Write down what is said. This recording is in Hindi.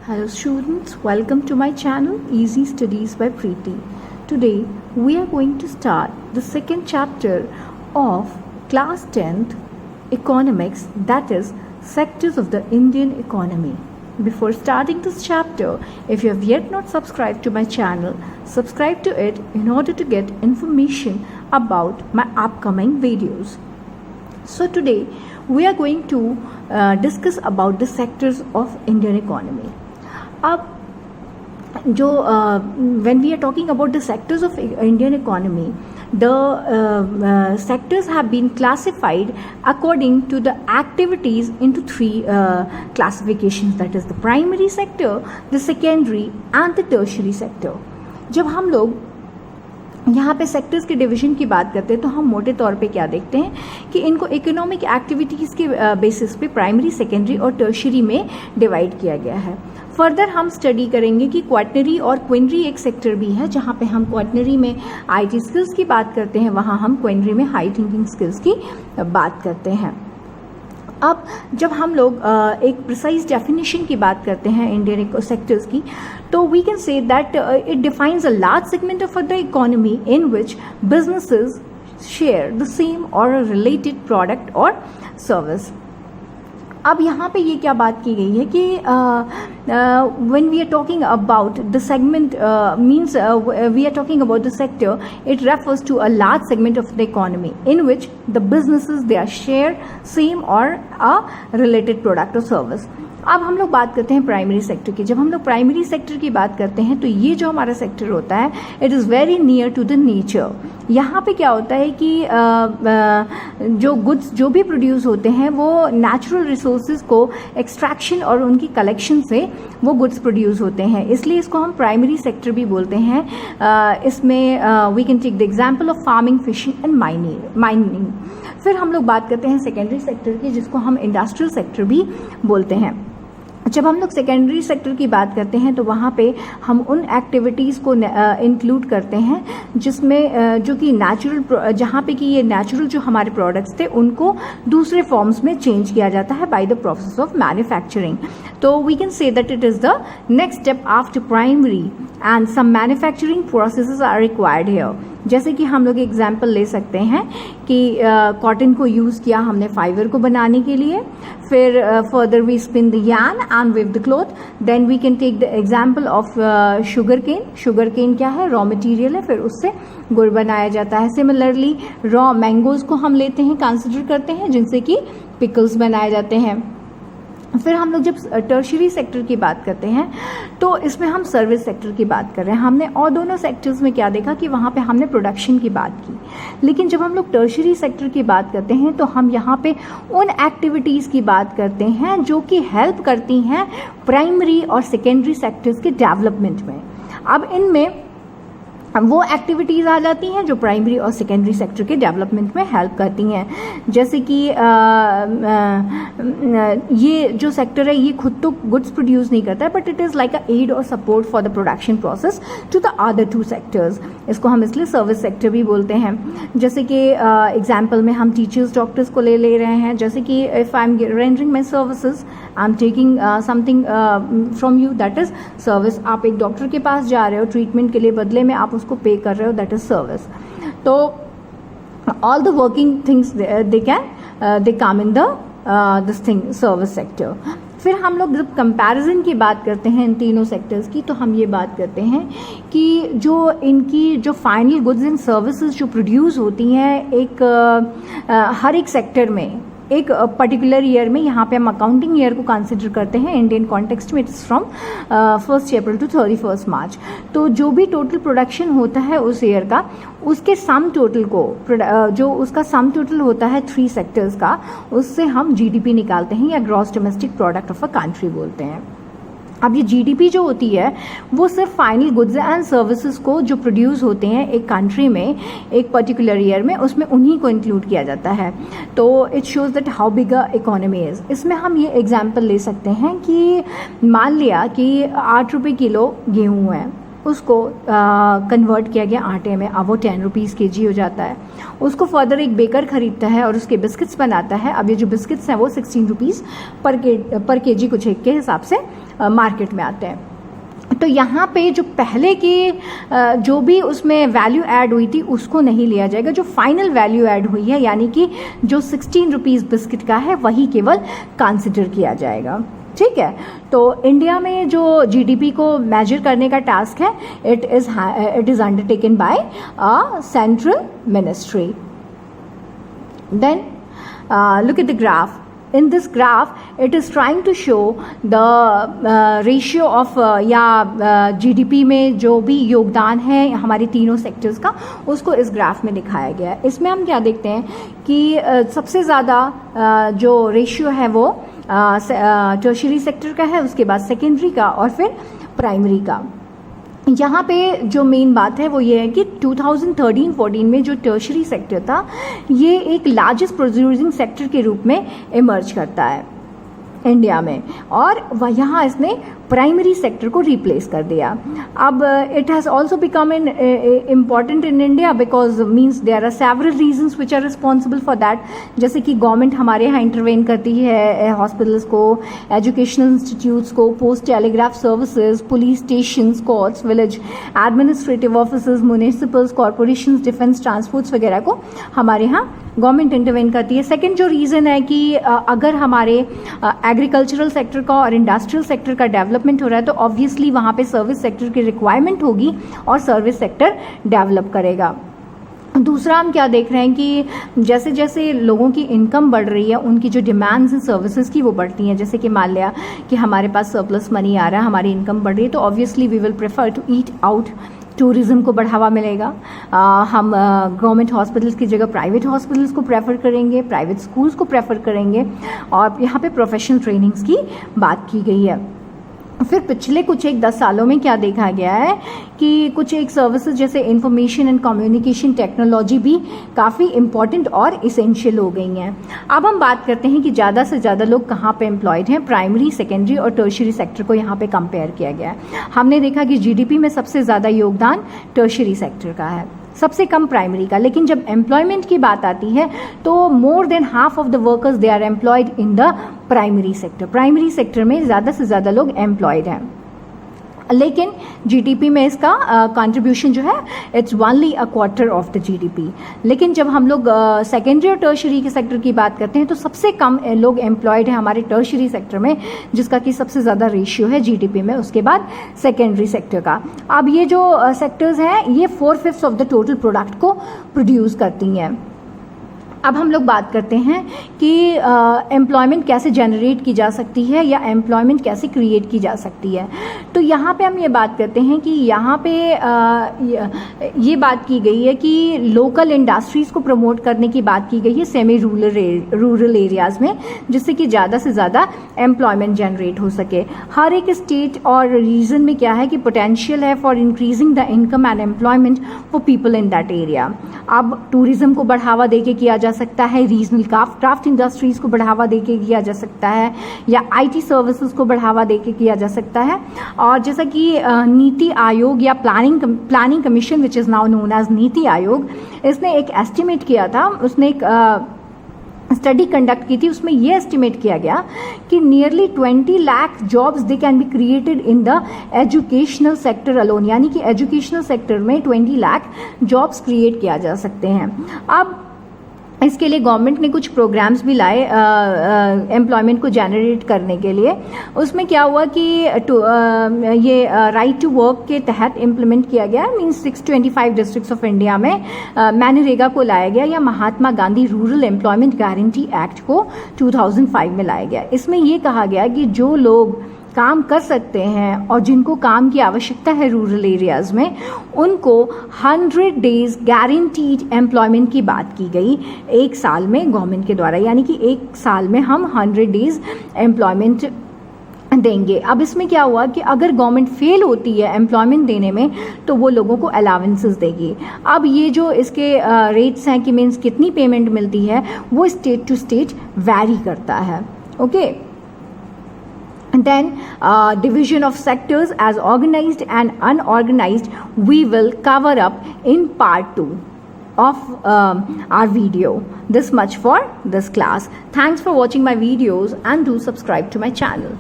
Hello students, welcome to my channel Easy Studies by Preeti. Today we are going to start the second chapter of class 10th economics, that is sectors of the Indian economy. Before starting this chapter, if you have yet not subscribed to my channel, subscribe to it in order to get information about my upcoming videos. So today we are going to discuss about the sectors of Indian economy. अब जो when we are talking about the sectors of Indian economy, the sectors have been classified according to the activities into three classifications, that is the primary sector, the secondary and the tertiary sector. जब हम लोग यहाँ पे सेक्टर्स के डिवीजन की बात करते हैं तो हम मोटे तौर पे क्या देखते हैं कि इनको इकोनॉमिक एक्टिविटीज़ के बेसिस पे प्राइमरी, सेकेंडरी और टर्शियरी में डिवाइड किया गया है. फर्दर हम स्टडी करेंगे कि क्वाटनरी और क्विनरी एक सेक्टर भी है, जहाँ पे हम क्वाटनरी में आईटी स्किल्स की बात करते हैं, वहाँ हम क्विनरी में हाई थिंकिंग स्किल्स की बात करते हैं. अब जब हम लोग एक प्रिसाइज डेफिनेशन की बात करते हैं इंडियन सेक्टर्स की, तो we can say that it defines a large segment of the economy in which businesses share the same or related product or service. अब यहाँ पे ये क्या बात की गई है कि when we are talking about the segment means we are talking about the sector, it refers to a large segment of the economy in which the businesses they are share same or a related product or service. अब हम लोग बात करते हैं प्राइमरी सेक्टर की. जब हम लोग प्राइमरी सेक्टर की बात करते हैं तो ये जो हमारा सेक्टर होता है it is very near to the nature. यहाँ पे क्या होता है कि जो गुड्स जो भी प्रोड्यूस होते हैं वो नेचुरल रिसोर्सेज को एक्सट्रैक्शन और उनकी कलेक्शन से वो गुड्स प्रोड्यूस होते हैं, इसलिए इसको हम प्राइमरी सेक्टर भी बोलते हैं. इसमें we can take the example of farming, fishing and mining. फिर हम लोग बात करते हैं सेकेंडरी सेक्टर की, जिसको हम इंडस्ट्रियल सेक्टर भी बोलते हैं. जब हम लोग सेकेंडरी सेक्टर की बात करते हैं तो वहाँ पे हम उन एक्टिविटीज़ को इंक्लूड करते हैं जिसमें जो कि नेचुरल, जहाँ पे कि ये नेचुरल जो हमारे प्रोडक्ट्स थे उनको दूसरे फॉर्म्स में चेंज किया जाता है by the process of manufacturing. तो we can say that it is the next step after primary and some manufacturing processes are required here. जैसे कि हम लोग एग्जाम्पल ले सकते हैं कि कॉटन को यूज़ किया हमने फाइबर को बनाने के लिए, फिर further we spin the yarn and weave the cloth. Then we can take the example of sugar cane. Sugar cane क्या है? रॉ मटेरियल है, फिर उससे गुड़ बनाया जाता है. सिमिलरली रॉ मैंगोज को हम लेते हैं, कंसिडर करते हैं, जिनसे कि पिकल्स बनाए जाते हैं. फिर हम लोग जब टर्शियरी सेक्टर की बात करते हैं तो इसमें हम सर्विस सेक्टर की बात कर रहे हैं. हमने और दोनों सेक्टर्स में क्या देखा कि वहाँ पे हमने प्रोडक्शन की बात की, लेकिन जब हम लोग टर्शियरी सेक्टर की बात करते हैं तो हम यहाँ पे उन एक्टिविटीज़ की बात करते हैं जो कि हेल्प करती हैं प्राइमरी और सेकेंडरी सेक्टर्स के डेवलपमेंट में. अब इनमें वो एक्टिविटीज़ आ जाती हैं जो प्राइमरी और सेकेंडरी सेक्टर के डेवलपमेंट में हेल्प करती हैं. जैसे कि ये जो सेक्टर है ये खुद तो गुड्स प्रोड्यूस नहीं करता है, but it is like a aid और support for the production process to the other two sectors. इसको हम इसलिए सर्विस सेक्टर भी बोलते हैं. जैसे कि एग्जाम्पल में हम टीचर्स, डॉक्टर्स को ले रहे हैं. जैसे कि if I am rendering my services, I am taking something from you, that is service. आप एक डॉक्टर के पास जा रहे हो ट्रीटमेंट के लिए, बदले में आप उसको पे कर रहे हो, दैट इज सर्विस. तो all the working things they come in this thing service sector. फिर हम लोग जब कंपैरिजन की बात करते हैं इन तीनों सेक्टर्स की, तो हम ये बात करते हैं कि जो इनकी जो फाइनल गुड्स एंड सर्विसेज जो प्रोड्यूस होती हैं एक हर एक सेक्टर में एक पर्टिकुलर ईयर में, यहाँ पे हम अकाउंटिंग ईयर को कंसिडर करते हैं इंडियन कॉन्टेक्स्ट में, इट्स फ्रॉम 1 अप्रैल टू 31 मार्च. तो जो भी टोटल प्रोडक्शन होता है उस ईयर का, उसके सम टोटल को जो उसका सम टोटल होता है 3 सेक्टर्स का, उससे हम जीडीपी निकालते हैं या gross domestic product of a country बोलते हैं. अब ये जीडीपी जो होती है वो सिर्फ फाइनल गुड्स एंड सर्विसेज को जो प्रोड्यूस होते हैं एक कंट्री में एक पर्टिकुलर ईयर में, उसमें उन्हीं को इंक्लूड किया जाता है. तो it shows that how big a economy is. इसमें हम ये एग्जांपल ले सकते हैं कि मान लिया कि 8 रुपये किलो गेहूँ है, उसको कन्वर्ट किया गया आटे में, अब वो 10 रुपीज़ केजी हो जाता है। उसको फर्दर एक बेकर ख़रीदता है और उसके बिस्किट्स बनाता है। अब ये जो बिस्किट्स हैं वो 16 रुपीज़ पर केजी कुछ एक के हिसाब से मार्केट में आते हैं। तो यहाँ पे जो पहले की जो भी उसमें वैल्यू ऐड हुई थी उसको नहीं लिया जाएगा, जो फाइनल वैल्यू ऐड हुई है यानी कि जो 16 रुपीज़ बिस्किट का है वही केवल कंसिडर किया जाएगा। ठीक है, तो इंडिया में जो जीडीपी को मेजर करने का टास्क है, it is undertaken by a central ministry. Then look at the graph. In this graph, it is trying to show the ratio of GDP में जो भी योगदान है हमारे तीनों सेक्टर्स का, उसको इस ग्राफ में दिखाया गया है। इसमें हम क्या देखते हैं कि सबसे ज़्यादा जो रेशियो है वो टर्शियरी सेक्टर का है, उसके बाद सेकेंडरी का और फिर प्राइमरी का। यहाँ पे जो मेन बात है वो ये है कि 2013-14 में जो टर्शरी सेक्टर था ये एक लार्जेस्ट प्रोड्यूसिंग सेक्टर के रूप में इमर्ज करता है इंडिया में, और यहाँ इसने प्राइमरी सेक्टर को रिप्लेस कर दिया। अब it has also become an important in India because means there are several reasons which are responsible for that, जैसे कि गवर्नमेंट हमारे यहाँ इंटरवेन करती है हॉस्पिटल्स को, एजुकेशनल इंस्टीट्यूट्स को, post telegraph services, police stations, courts, village administrative officers, municipals, corporation, defence, transports वगैरह को हमारे यहाँ गवर्नमेंट इंटरवेन करती है। सेकेंड जो रीज़न है कि अगर हमारे एग्रीकल्चरल सेक्टर का और इंडस्ट्रियल सेक्टर का डेवलपमेंट हो रहा है तो ऑब्वियसली वहाँ पे सर्विस सेक्टर की रिक्वायरमेंट होगी और सर्विस सेक्टर डेवलप करेगा। दूसरा हम क्या देख रहे हैं कि जैसे जैसे लोगों की इनकम बढ़ रही है उनकी जो डिमांड्स हैं सर्विसेज की वो बढ़ती हैं। जैसे कि मान लिया कि हमारे पास सरप्लस मनी आ रहा है, हमारी इनकम बढ़ रही है, तो obviously we will prefer to eat out, tourism को बढ़ावा मिलेगा। हम गवर्नमेंट हॉस्पिटल्स की जगह प्राइवेट हॉस्पिटल्स को प्रेफर करेंगे, प्राइवेट स्कूल्स को प्रेफर करेंगे, और यहाँ पे प्रोफेशनल ट्रेनिंग्स की बात की गई है। फिर पिछले कुछ 10 सालों में क्या देखा गया है कि कुछ एक सर्विसेज जैसे इंफॉर्मेशन एंड कम्युनिकेशन टेक्नोलॉजी भी काफ़ी इम्पॉर्टेंट और इसेंशियल हो गई हैं। अब हम बात करते हैं कि ज़्यादा से ज़्यादा लोग कहाँ पे एम्प्लॉयड हैं। प्राइमरी, सेकेंडरी और टर्शियरी सेक्टर को यहाँ पे कंपेयर किया गया है। हमने देखा कि जीडीपी में सबसे ज़्यादा योगदान टर्शियरी सेक्टर का है, सबसे कम प्राइमरी का। लेकिन जब एम्प्लॉयमेंट की बात आती है तो more than half of the workers they are employed in the primary sector. Primary sector में ज़्यादा से ज़्यादा लोग एम्प्लॉयड हैं, लेकिन जीडीपी में इसका कंट्रीब्यूशन जो है it's only a quarter of the GDP. लेकिन जब हम लोग सेकेंडरी और टर्शियरी के सेक्टर की बात करते हैं तो सबसे कम लोग एम्प्लॉयड हैं हमारे टर्शियरी सेक्टर में, जिसका कि सबसे ज़्यादा रेशियो है जीडीपी में, उसके बाद सेकेंडरी सेक्टर का। अब ये जो सेक्टर्स हैं ये 4/5 ऑफ द टोटल प्रोडक्ट को प्रोड्यूस करती हैं। अब हम लोग बात करते हैं कि एम्प्लॉयमेंट कैसे जनरेट की जा सकती है या एम्प्लॉयमेंट कैसे क्रिएट की जा सकती है। तो यहाँ पे हम ये बात करते हैं कि यहाँ पे ये बात की गई है कि लोकल इंडस्ट्रीज़ को प्रमोट करने की बात की गई है सेमी रूरल एरियाज़ में, जिससे कि ज़्यादा से ज़्यादा एम्प्लॉयमेंट जनरेट हो सके। हर एक स्टेट और रीजन में क्या है कि पोटेंशियल है for increasing the income and employment for people in that area. अब टूरिज़्म को बढ़ावा देके किया जा सकता है, रीजनल क्राफ्ट इंडस्ट्रीज़ को बढ़ावा देके किया जा सकता है, या आईटी सर्विसेज को बढ़ावा देके किया जा सकता है। और जैसा कि नीति आयोग या planning commission which is now known as NITI Aayog, इसने एक एस्टिमेट किया था, उसने एक स्टडी कंडक्ट की थी, उसमें ये एस्टिमेट किया गया कि nearly 20 lakh jobs they can be created in the educational sector alone, यानी कि एजुकेशनल सेक्टर में 20 लाख जॉब्स क्रिएट किया जा सकते हैं। अब इसके लिए गवर्नमेंट ने कुछ प्रोग्राम्स भी लाए एम्प्लॉयमेंट को जनरेट करने के लिए। उसमें क्या हुआ कि ये राइट टू वर्क के तहत इम्प्लीमेंट किया गया, मीन्स 625 डिस्ट्रिक्ट्स ऑफ इंडिया में मैनरेगा को लाया गया, या Mahatma Gandhi rural employment guarantee act को 2005 में लाया गया। इसमें ये कहा गया कि जो लोग काम कर सकते हैं और जिनको काम की आवश्यकता है रूरल एरियाज़ में, उनको 100 डेज गारंटीड एम्प्लॉयमेंट की बात की गई एक साल में गवर्नमेंट के द्वारा, यानी कि एक साल में हम 100 डेज एम्प्लॉयमेंट देंगे। अब इसमें क्या हुआ कि अगर गवर्नमेंट फेल होती है एम्प्लॉयमेंट देने में तो वो लोगों को अलाउंसेस देगी। अब ये जो इसके रेट्स हैं कि मीन्स कितनी पेमेंट मिलती है वो स्टेट टू स्टेट वैरी करता है। Okay, then division of sectors as organized and unorganized we will cover up in part 2 of our video. This much for this class. Thanks for watching my videos and do subscribe to my channel.